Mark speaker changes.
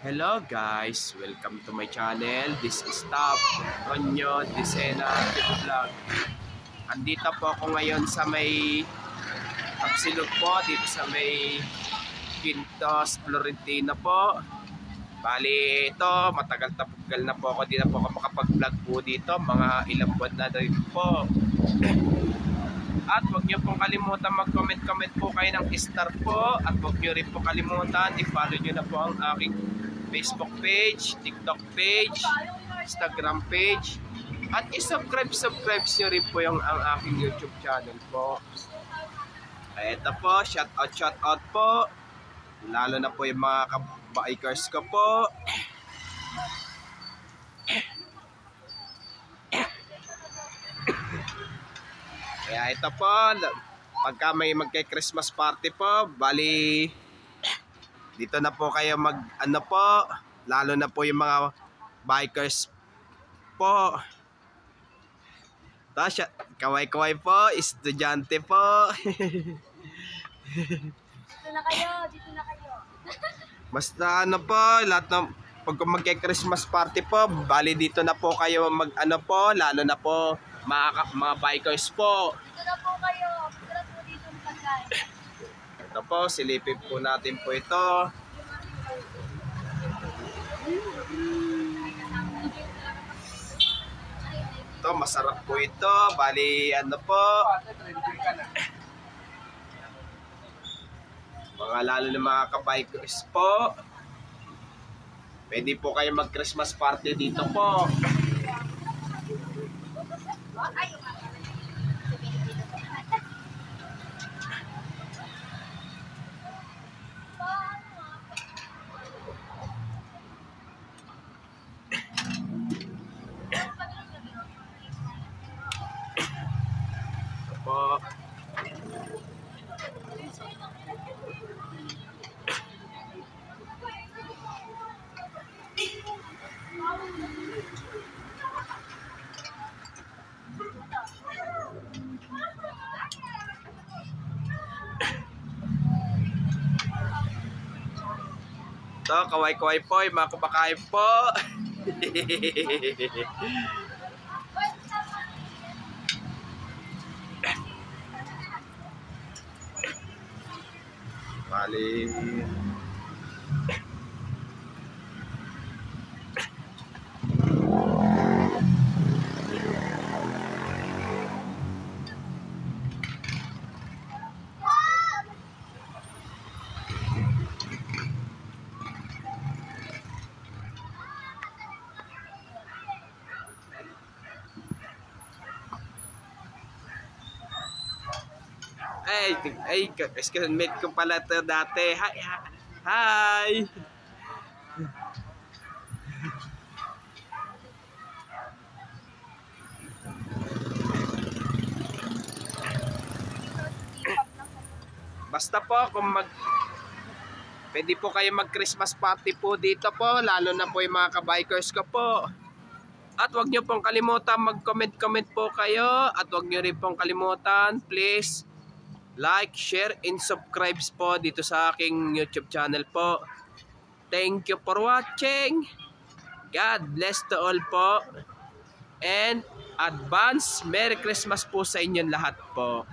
Speaker 1: Hello guys, welcome to my channel. This is Top Ronyo Disena Vlog. Andito po ako ngayon sa may Tapsilog po, dito sa may Quintos Florentino po. Bali ito, matagal na po ako, di na po ako makapag-vlog po dito, mga ilang buwan na rin po. At huwag nyo pong kalimutan mag-comment po kayo ng star po. At huwag nyo rin po kalimutan, i-follow nyo na po ang aking Facebook page, TikTok page, Instagram page. At i-subscribe nyo rin po yung ang aking YouTube channel po. Ito po, shout out po. Lalo na po yung mga kabikers ko po. Kaya ito po, pagka may magke-Christmas party po, bali dito na po kayo lalo na po yung mga bikers po. Tapos, kaway-kaway po, estudyante po.
Speaker 2: Dito na kayo.
Speaker 1: Basta po, lahat ng pag magke-Christmas party po, bali dito na po kayo lalo na po mga bikers po.
Speaker 2: Dito na po kayo. Sarap po dito ang pagkain.
Speaker 1: Ito po, silipin po natin po ito. Ito, masarap po ito. Bali, mga lalo na mga kabikers po. Pwede po kayo mag-Christmas party dito po. Po. Ito, kaway-kaway po, yung mga kumakain po. Bali. Excuse ko pala ito dati. Hi! Basta po pwede po kayo mag-Christmas party po dito po, lalo na po yung mga kabikers ko po. At huwag nyo pong kalimutan mag-comment po kayo. At huwag nyo rin pong kalimutan, please, like, share, and subscribe po dito sa aking YouTube channel po. Thank you for watching. God bless to all po. And advance Merry Christmas po sa inyong lahat po.